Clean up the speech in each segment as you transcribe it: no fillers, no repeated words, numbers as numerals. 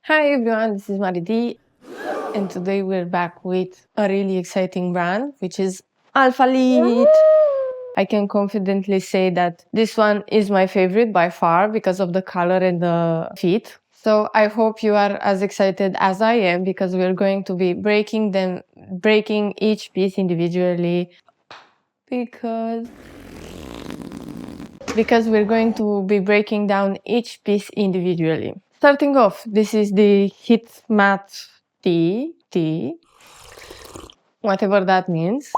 Hi everyone, this is Maridi, and today we're back with a really exciting brand, which is Alphalete. I can confidently say that this one is my favorite by far because of the color and the fit. So I hope you are as excited as I am because we're going to be breaking each piece individually because we're going to be breaking down each piece individually. Starting off, this is the Heat Matte T, whatever that means.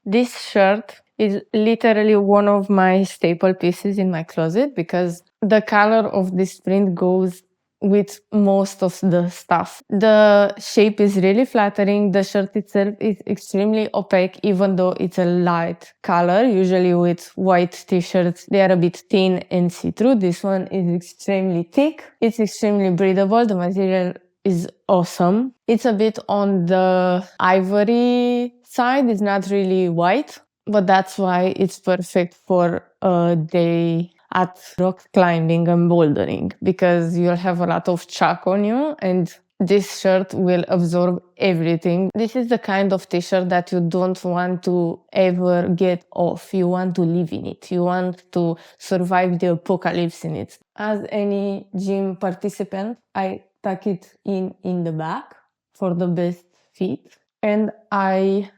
This shirt is literally one of my staple pieces in my closet because the color of this print goes with most of the stuff. The shape is really flattering. The shirt itself is extremely opaque, even though it's a light color. Usually with white t-shirts, they are a bit thin and see-through. This one is extremely thick. It's extremely breathable. The material is awesome. It's a bit on the ivory side. It's not really white, but that's why it's perfect for a day at rock climbing and bouldering because you'll have a lot of chalk on you and this shirt will absorb everything. This is the kind of t-shirt that you don't want to ever get off. You want to live in it. You want to survive the apocalypse in it. As any gym participant, I tuck it in the back for the best fit, and I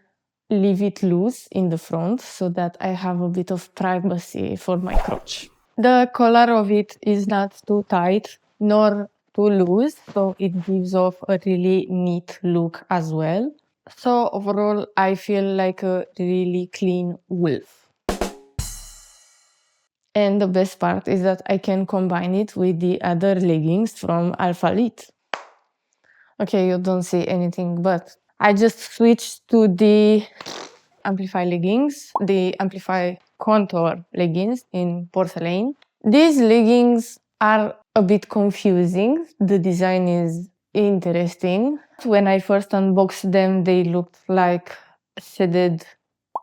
leave it loose in the front so that I have a bit of privacy for my crotch. The collar of it is not too tight nor too loose, so it gives off a really neat look as well. So overall, I feel like a really clean wolf. And the best part is that I can combine it with the other leggings from Alphalete. Okay, you don't see anything, but I just switched to the Amplify leggings, the Amplify Contour leggings in porcelain. These leggings are a bit confusing. The design is interesting. When I first unboxed them, they looked like shaded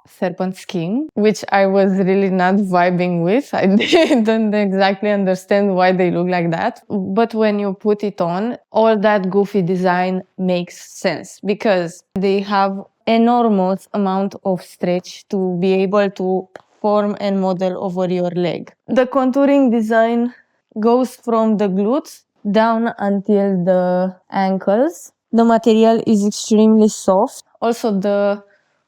serpent skin, which I was really not vibing with. I didn't exactly understand why they look like that. But when you put it on, all that goofy design makes sense because they have enormous amount of stretch to be able to form and model over your leg. The contouring design goes from the glutes down until the ankles. The material is extremely soft. Also, the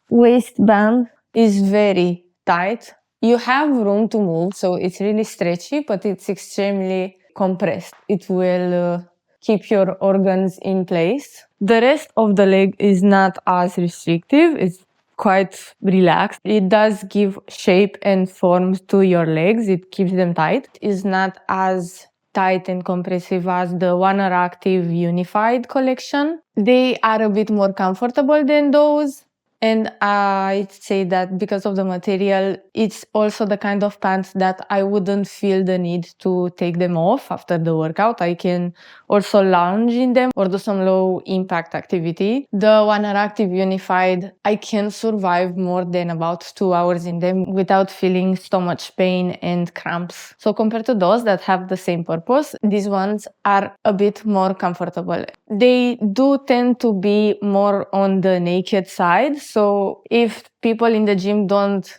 waistband is very tight. You have room to move, so it's really stretchy, but it's extremely compressed. It will keep your organs in place. The rest of the leg is not as restrictive. It's quite relaxed. It does give shape and form to your legs. It keeps them tight. It's not as tight and compressive as the One Hour Active Unified collection. They are a bit more comfortable than those. And I'd say that because of the material, it's also the kind of pants that I wouldn't feel the need to take them off after the workout. I can also lounge in them or do some low impact activity. The One Hour Active Unified, I can survive more than about 2 hours in them without feeling so much pain and cramps. So compared to those that have the same purpose, these ones are a bit more comfortable. They do tend to be more on the naked side. So if people in the gym don't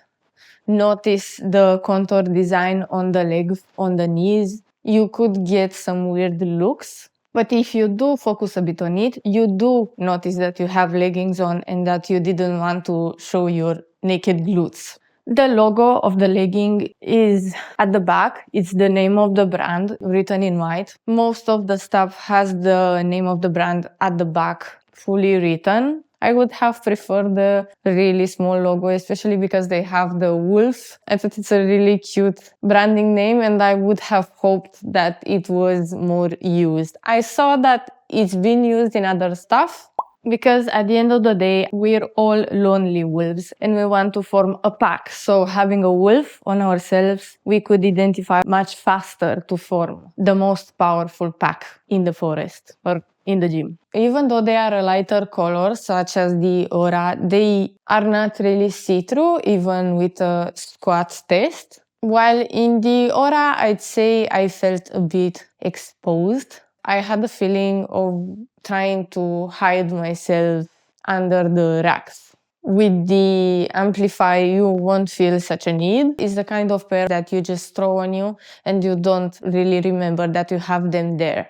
notice the contour design on the legs, on the knees, you could get some weird looks. But if you do focus a bit on it, you do notice that you have leggings on and that you didn't want to show your naked glutes. The logo of the legging is at the back. It's the name of the brand written in white. Most of the stuff has the name of the brand at the back fully written. I would have preferred the really small logo, especially because they have the wolf. I thought it's a really cute branding name and I would have hoped that it was more used. I saw that it's been used in other stuff, because at the end of the day, we're all lonely wolves and we want to form a pack. So having a wolf on ourselves, we could identify much faster to form the most powerful pack in the forest or in the gym. Even though they are a lighter color, such as the Aura, they are not really see-through, even with a squat test. While in the Aura, I'd say I felt a bit exposed. I had the feeling of trying to hide myself under the racks. With the Amplify, you won't feel such a need. It's the kind of pair that you just throw on you and you don't really remember that you have them there.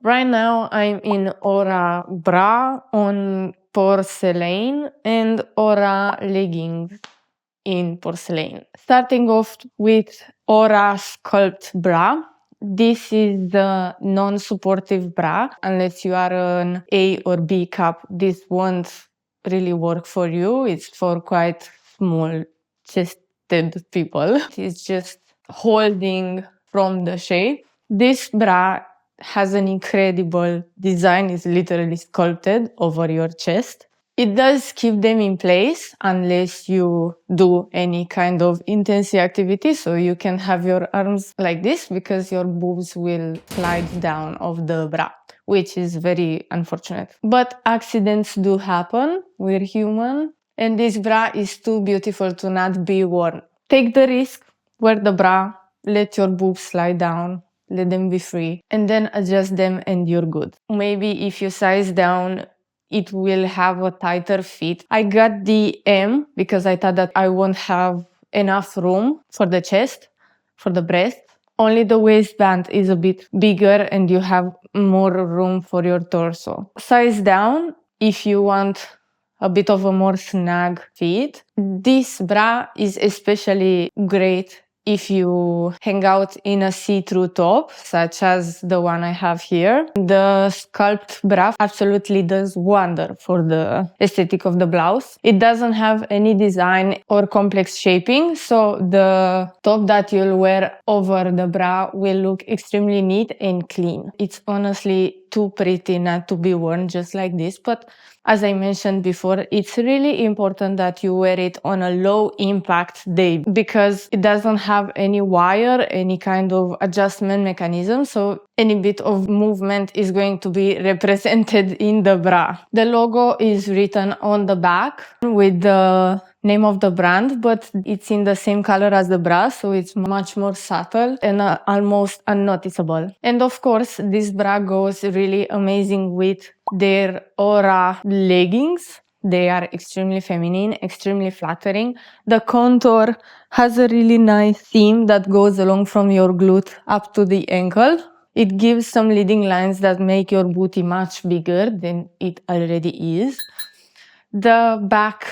Right now, I'm in Aura bra on porcelain and Aura leggings in porcelain. Starting off with Aura Sculpt bra. This is the non-supportive bra. Unless you are an A or B cup, this won't really work for you. It's for quite small chested people. It's just holding from the shape. This bra has an incredible design. It's literally sculpted over your chest. It does keep them in place unless you do any kind of intense activity. So you can have your arms like this because your boobs will slide down of the bra, which is very unfortunate. But accidents do happen. We're human. And this bra is too beautiful to not be worn. Take the risk, wear the bra, let your boobs slide down, let them be free, and then adjust them and you're good. Maybe if you size down, it will have a tighter fit. I got the M because I thought that I won't have enough room for the chest, for the breast. Only the waistband is a bit bigger and you have more room for your torso. Size down if you want a bit of a more snug fit. This bra is especially great if you hang out in a see-through top, such as the one I have here. The sculpt bra absolutely does wonder for the aesthetic of the blouse. It doesn't have any design or complex shaping, so the top that you'll wear over the bra will look extremely neat and clean. It's honestly too pretty not to be worn just like this, but as I mentioned before, it's really important that you wear it on a low impact day because it doesn't have any wire, any kind of adjustment mechanism. So any bit of movement is going to be represented in the bra. The logo is written on the back with the name of the brand, but it's in the same color as the bra, so it's much more subtle and almost unnoticeable. And of course, this bra goes really amazing with their Aura leggings. They are extremely feminine, extremely flattering. The contour has a really nice theme that goes along from your glute up to the ankle. It gives some leading lines that make your booty much bigger than it already is. The back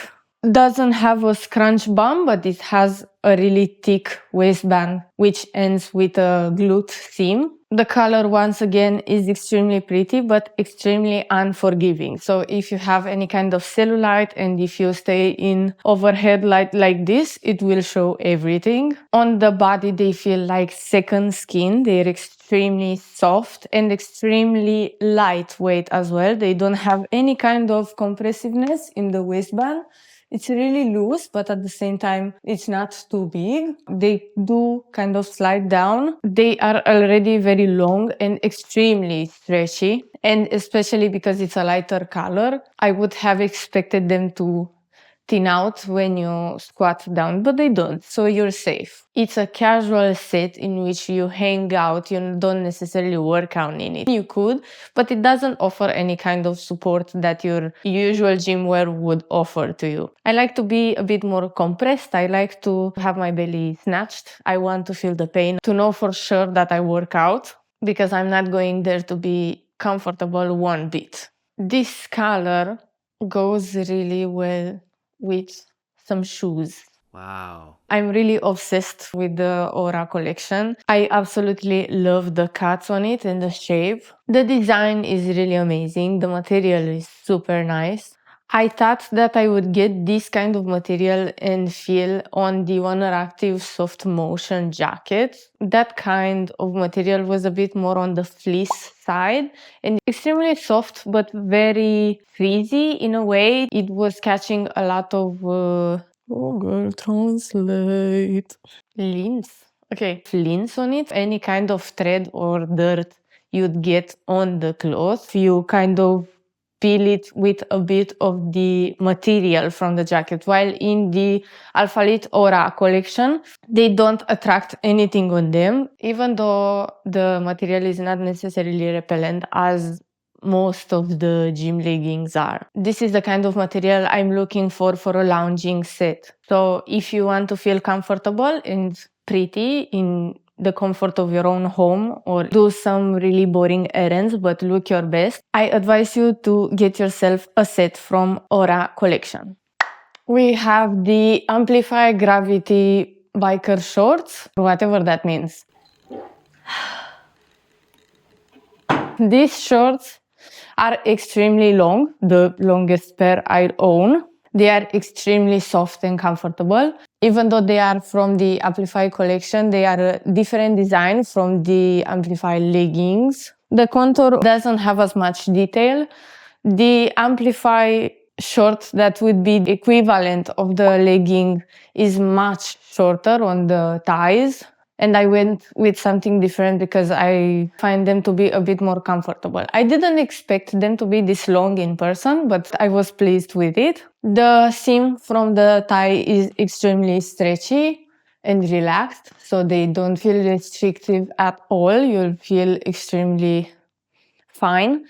doesn't have a scrunch bum, but it has a really thick waistband, which ends with a glute theme. The color, once again, is extremely pretty, but extremely unforgiving. So if you have any kind of cellulite and if you stay in overhead light like this, it will show everything. On the body, they feel like second skin. They're extremely soft and extremely lightweight as well. They don't have any kind of compressiveness in the waistband. It's really loose, but at the same time, it's not too big. They do kind of slide down. They are already very long and extremely stretchy. And especially because it's a lighter color, I would have expected them to thin out when you squat down, but they don't, so you're safe. It's a casual set in which you hang out, you don't necessarily work out in it. You could, but it doesn't offer any kind of support that your usual gym wear would offer to you. I like to be a bit more compressed. I like to have my belly snatched. I want to feel the pain, to know for sure that I work out, because I'm not going there to be comfortable one bit. This color goes really well with some shoes. Wow. I'm really obsessed with the Aura collection. I absolutely love the cuts on it and the shape. The design is really amazing. The material is super nice. I thought that I would get this kind of material and feel on the Honor Active Soft Motion jacket. That kind of material was a bit more on the fleece side and extremely soft but very frizzy in a way. It was catching a lot of oh girl, translate. Lins. Okay, lins on it. Any kind of thread or dirt you'd get on the cloth, you kind of peel it with a bit of the material from the jacket. While in the Alphalete Aura collection, they don't attract anything on them, even though the material is not necessarily repellent as most of the gym leggings are. This is the kind of material I'm looking for a lounging set. So if you want to feel comfortable and pretty in the comfort of your own home, or do some really boring errands but look your best, I advise you to get yourself a set from Aura collection. We have the Amplify Gravity biker shorts, whatever that means. These shorts are extremely long, the longest pair I own. They are extremely soft and comfortable. Even though they are from the Amplify collection, they are a different design from the Amplify leggings. The contour doesn't have as much detail. The Amplify short that would be the equivalent of the legging is much shorter on the thighs. And I went with something different because I find them to be a bit more comfortable. I didn't expect them to be this long in person, but I was pleased with it. The seam from the thigh is extremely stretchy and relaxed, so they don't feel restrictive at all. You'll feel extremely fine.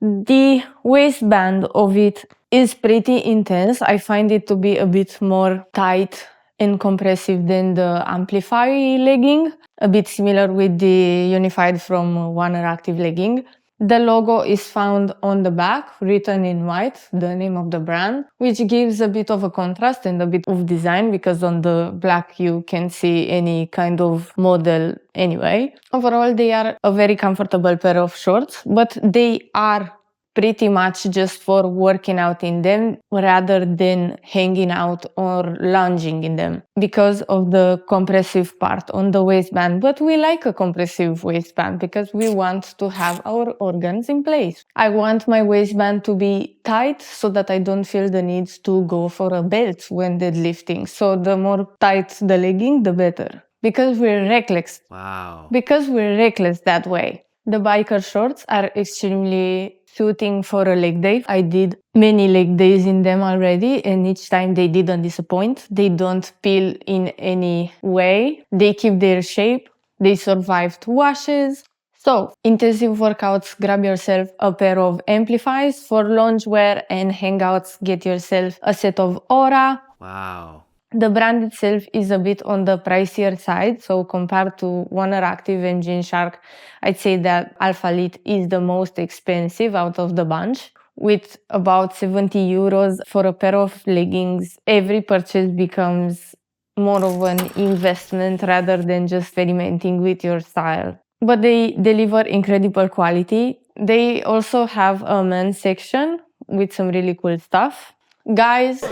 The waistband of it is pretty intense. I find it to be a bit more tight and compressive than the Amplify legging, a bit similar with the Unified from One Active legging. The logo is found on the back, written in white, the name of the brand, which gives a bit of a contrast and a bit of design, because on the black you can see any kind of model anyway. Overall, they are a very comfortable pair of shorts, but they are pretty much just for working out in them rather than hanging out or lounging in them because of the compressive part on the waistband. But we like a compressive waistband because we want to have our organs in place. I want my waistband to be tight so that I don't feel the need to go for a belt when deadlifting. So the more tight the legging, the better. Because we're reckless. Wow. Because we're reckless that way. The biker shorts are extremely suiting for a leg day. I did many leg days in them already, and each time they didn't disappoint. They don't peel in any way. They keep their shape. They survived washes. So, intensive workouts, grab yourself a pair of Amplifies. For loungewear and hangouts, get yourself a set of Aura. Wow. The brand itself is a bit on the pricier side, so compared to One Active and Gymshark, I'd say that Alphalete is the most expensive out of the bunch, with about 70 euros for a pair of leggings. Every purchase becomes more of an investment rather than just experimenting with your style. But they deliver incredible quality. They also have a men's section with some really cool stuff. Guys,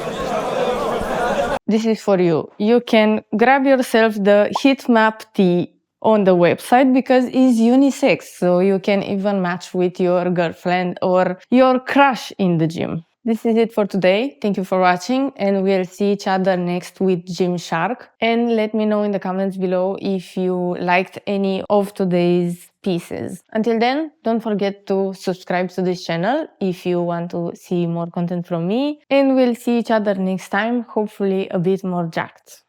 this is for you. You can grab yourself the heat map tee on the website because it's unisex, so you can even match with your girlfriend or your crush in the gym. This is it for today. Thank you for watching, and we'll see each other next with Gymshark. And let me know in the comments below if you liked any of today's pieces. Until then, don't forget to subscribe to this channel if you want to see more content from me. And we'll see each other next time, hopefully a bit more jacked.